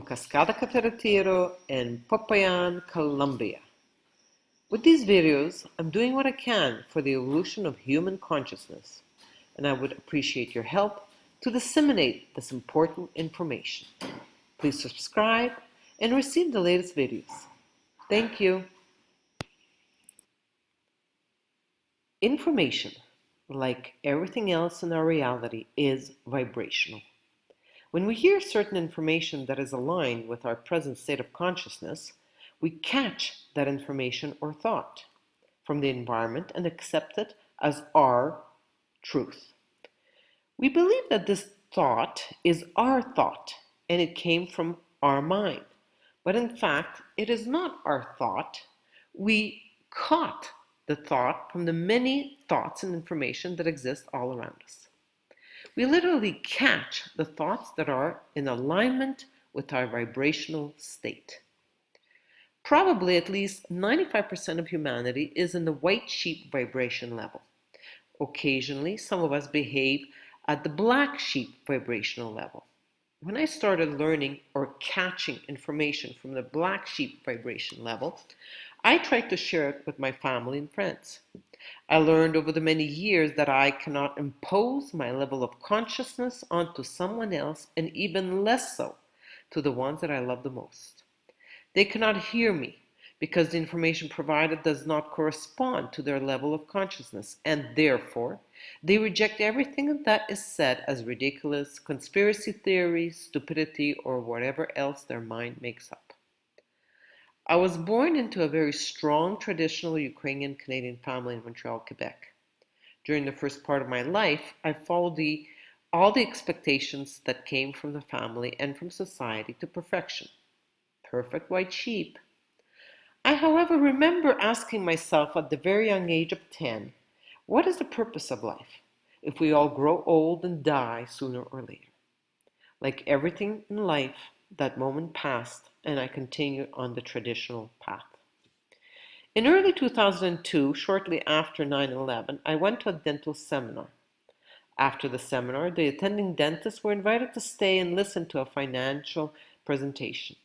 from Cascada Cataratiero in Popayan, Colombia. With these videos, I'm doing what I can for the evolution of human consciousness, and I would appreciate your help to disseminate this important information. Please subscribe and receive the latest videos. Thank you. Information, like everything else in our reality, is vibrational. When we hear certain information that is aligned with our present state of consciousness, we catch that information or thought from the environment and accept it as our truth. We believe that this thought is our thought and it came from our mind. But in fact, it is not our thought. We caught the thought from the many thoughts and information that exist all around us. We literally catch the thoughts that are in alignment with our vibrational state. Probably at least 95% of humanity is in the white sheep vibration level. Occasionally, some of us behave at the black sheep vibrational level. When I started learning or catching information from the black sheep vibration level, I tried to share it with my family and friends. I learned over the many years that I cannot impose my level of consciousness onto someone else, and even less so to the ones that I love the most. They cannot hear me because the information provided does not correspond to their level of consciousness, and therefore they reject everything that is said as ridiculous, conspiracy theories, stupidity, or whatever else their mind makes up. I was born into a very strong traditional Ukrainian-Canadian family in Montreal, Quebec. During the first part of my life, I followed all the expectations that came from the family and from society to perfection. Perfect white sheep. I, however, remember asking myself at the very young age of 10, what is the purpose of life if we all grow old and die sooner or later? Like everything in life, that moment passed and I continued on the traditional path. In early 2002, shortly after 9/11, I went to a dental seminar. After the seminar, the attending dentists were invited to stay and listen to a financial presentation.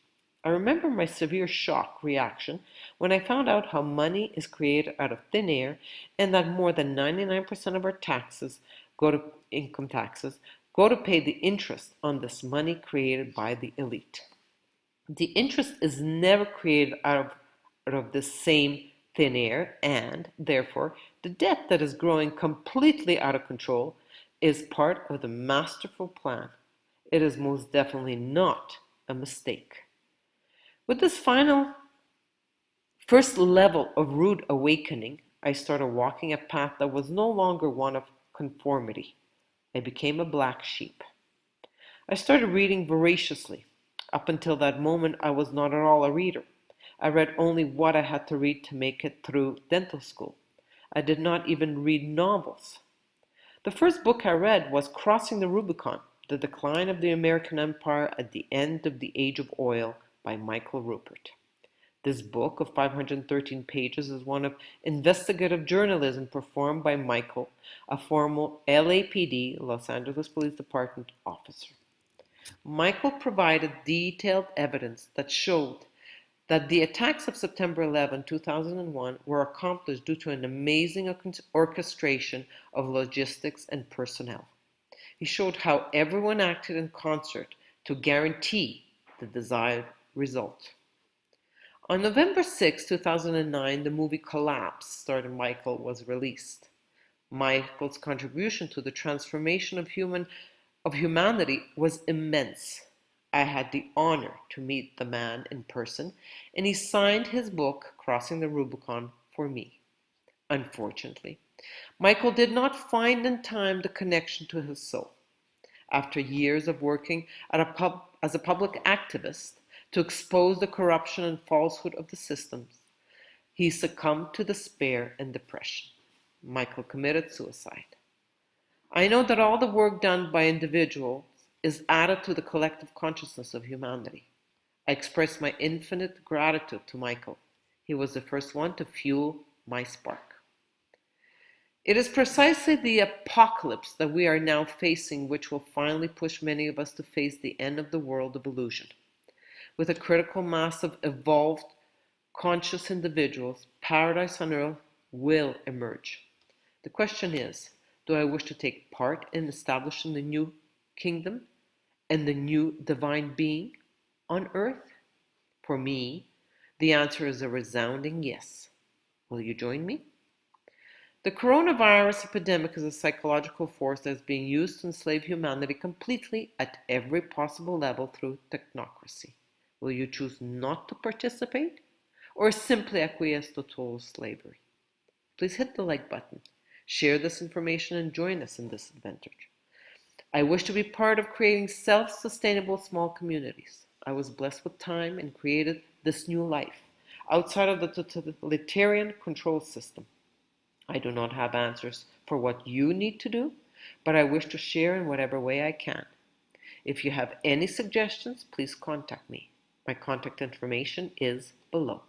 I remember my severe shock reaction when I found out how money is created out of thin air and that more than 99% of our taxes income taxes go to pay the interest on this money created by the elite. The interest is never created out of the same thin air, and therefore the debt that is growing completely out of control is part of the masterful plan. It is most definitely not a mistake. With this first level of rude awakening, I started walking a path that was no longer one of conformity. I became a black sheep. I started reading voraciously. Up until that moment, I was not at all a reader. I read only what I had to read to make it through dental school. I did not even read novels. The first book I read was Crossing the Rubicon, The Decline of the American Empire at the End of the Age of Oil by Michael Ruppert. This book of 513 pages is one of investigative journalism performed by Michael, a former LAPD, Los Angeles Police Department officer. Michael provided detailed evidence that showed that the attacks of September 11, 2001 were accomplished due to an amazing orchestration of logistics and personnel. He showed how everyone acted in concert to guarantee the desired result. On November 6, 2009, the movie Collapse, starring Michael, was released. Michael's contribution to the transformation of humanity was immense. I had the honor to meet the man in person, and he signed his book, Crossing the Rubicon, for me. Unfortunately, Michael did not find in time the connection to his soul. After years of working as a public activist to expose the corruption and falsehood of the systems, he succumbed to despair and depression. Michael committed suicide. I know that all the work done by individuals is added to the collective consciousness of humanity. I express my infinite gratitude to Michael. He was the first one to fuel my spark. It is precisely the apocalypse that we are now facing which will finally push many of us to face the end of the world of illusion. With a critical mass of evolved, conscious individuals, paradise on earth will emerge. The question is, do I wish to take part in establishing the new kingdom and the new divine being on earth? For me, the answer is a resounding yes. Will you join me? The coronavirus epidemic is a psychological force that is being used to enslave humanity completely at every possible level through technocracy. Will you choose not to participate or simply acquiesce to total slavery? Please hit the like button, share this information, and join us in this adventure. I wish to be part of creating self-sustainable small communities. I was blessed with time and created this new life outside of the totalitarian control system. I do not have answers for what you need to do, but I wish to share in whatever way I can. If you have any suggestions, please contact me. My contact information is below.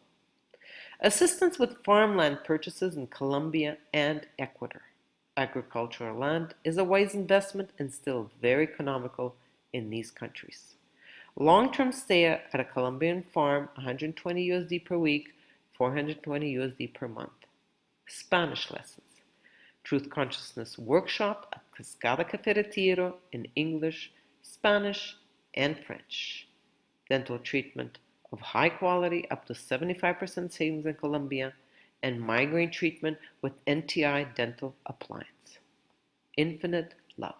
Assistance with farmland purchases in Colombia and Ecuador. Agricultural land is a wise investment and still very economical in these countries. Long-term stay at a Colombian farm, 120 USD per week, 420 USD per month. Spanish lessons. Truth Consciousness Workshop at Cascada Café de Tiro in English, Spanish, and French. Dental treatment of high quality up to 75% savings in Colombia, and migraine treatment with NTI dental appliance. Infinite love.